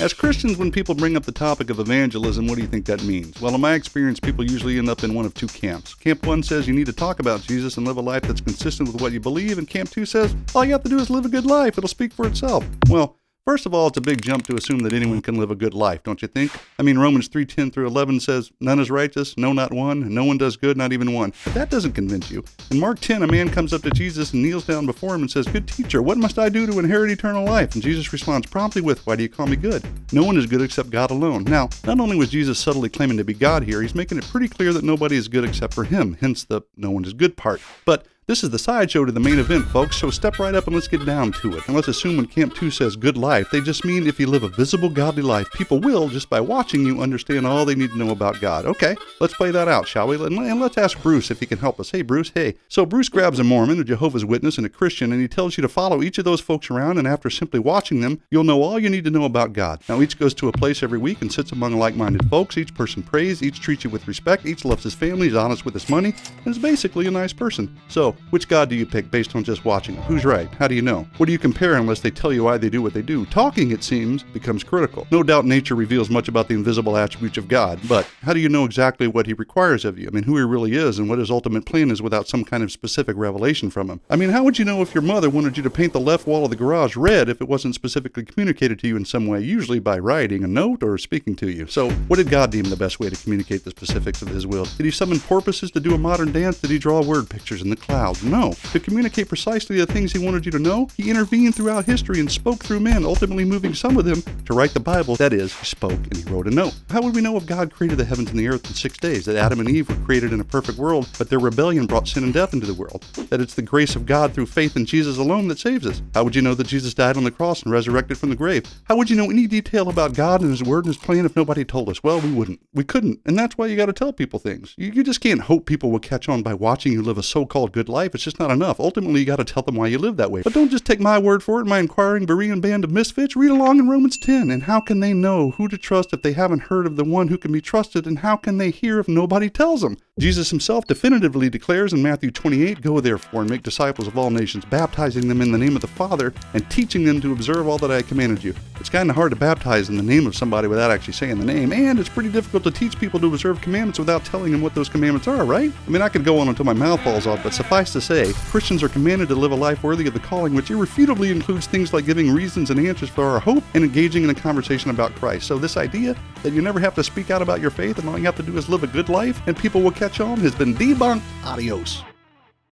As Christians, when people bring up the topic of evangelism, what do you think that means? Well, in my experience, people usually end up in one of two camps. Camp 1 says you need to talk about Jesus and live a life that's consistent with what you believe, and Camp 2 says all you have to do is live a good life. It'll speak for itself. Well, first of all, it's a big jump to assume that anyone can live a good life, don't you think? I mean, Romans 3:10 through 11 says, none is righteous, no, not one, and no one does good, not even one. But that doesn't convince you. In Mark 10, a man comes up to Jesus and kneels down before him and says, good teacher, what must I do to inherit eternal life? And Jesus responds promptly with, why do you call me good? No one is good except God alone. Now, not only was Jesus subtly claiming to be God here, he's making it pretty clear that nobody is good except for him, hence the no one is good part. But this is the sideshow to the main event, folks, so step right up and let's get down to it. And let's assume when Camp 2 says good life, they just mean if you live a visible, godly life, people will, just by watching you, understand all they need to know about God. Okay, let's play that out, shall we? And let's ask Bruce if he can help us. Hey, Bruce, hey. So Bruce grabs a Mormon, a Jehovah's Witness, and a Christian, and he tells you to follow each of those folks around, and after simply watching them, you'll know all you need to know about God. Now, each goes to a place every week and sits among like-minded folks. Each person prays, each treats you with respect, each loves his family, is honest with his money, and is basically a nice person. So, which God do you pick based on just watching them? Who's right? How do you know? What do you compare unless they tell you why they do what they do? Talking, it seems, becomes critical. No doubt nature reveals much about the invisible attributes of God, but how do you know exactly what he requires of you? I mean, who he really is and what his ultimate plan is without some kind of specific revelation from him? I mean, how would you know if your mother wanted you to paint the left wall of the garage red if it wasn't specifically communicated to you in some way, usually by writing a note or speaking to you? So, what did God deem the best way to communicate the specifics of his will? Did he summon porpoises to do a modern dance? Did he draw word pictures in the clouds? No. To communicate precisely the things he wanted you to know, he intervened throughout history and spoke through men, ultimately moving some of them to write the Bible. That is, he spoke and he wrote a note. How would we know if God created the heavens and the earth in 6 days, that Adam and Eve were created in a perfect world, but their rebellion brought sin and death into the world, that it's the grace of God through faith in Jesus alone that saves us? How would you know that Jesus died on the cross and resurrected from the grave? How would you know any detail about God and his word and his plan if nobody told us? Well, we wouldn't. We couldn't. And that's why you got to tell people things. You just can't hope people will catch on by watching you live a so-called good life. It's just not enough. Ultimately, you got to tell them why you live that way. But don't just take my word for it, my inquiring Berean band of misfits. Read along in Romans 10. And how can they know who to trust if they haven't heard of the one who can be trusted? And how can they hear if nobody tells them? Jesus himself definitively declares in Matthew 28, go therefore and make disciples of all nations, baptizing them in the name of the Father and teaching them to observe all that I commanded you. It's kind of hard to baptize in the name of somebody without actually saying the name, and it's pretty difficult to teach people to observe commandments without telling them what those commandments are, right? I mean, I could go on until my mouth falls off, but suffice to say, Christians are commanded to live a life worthy of the calling, which irrefutably includes things like giving reasons and answers for our hope and engaging in a conversation about Christ. So this idea that you never have to speak out about your faith and all you have to do is live a good life and people will catch on has been debunked. Adios.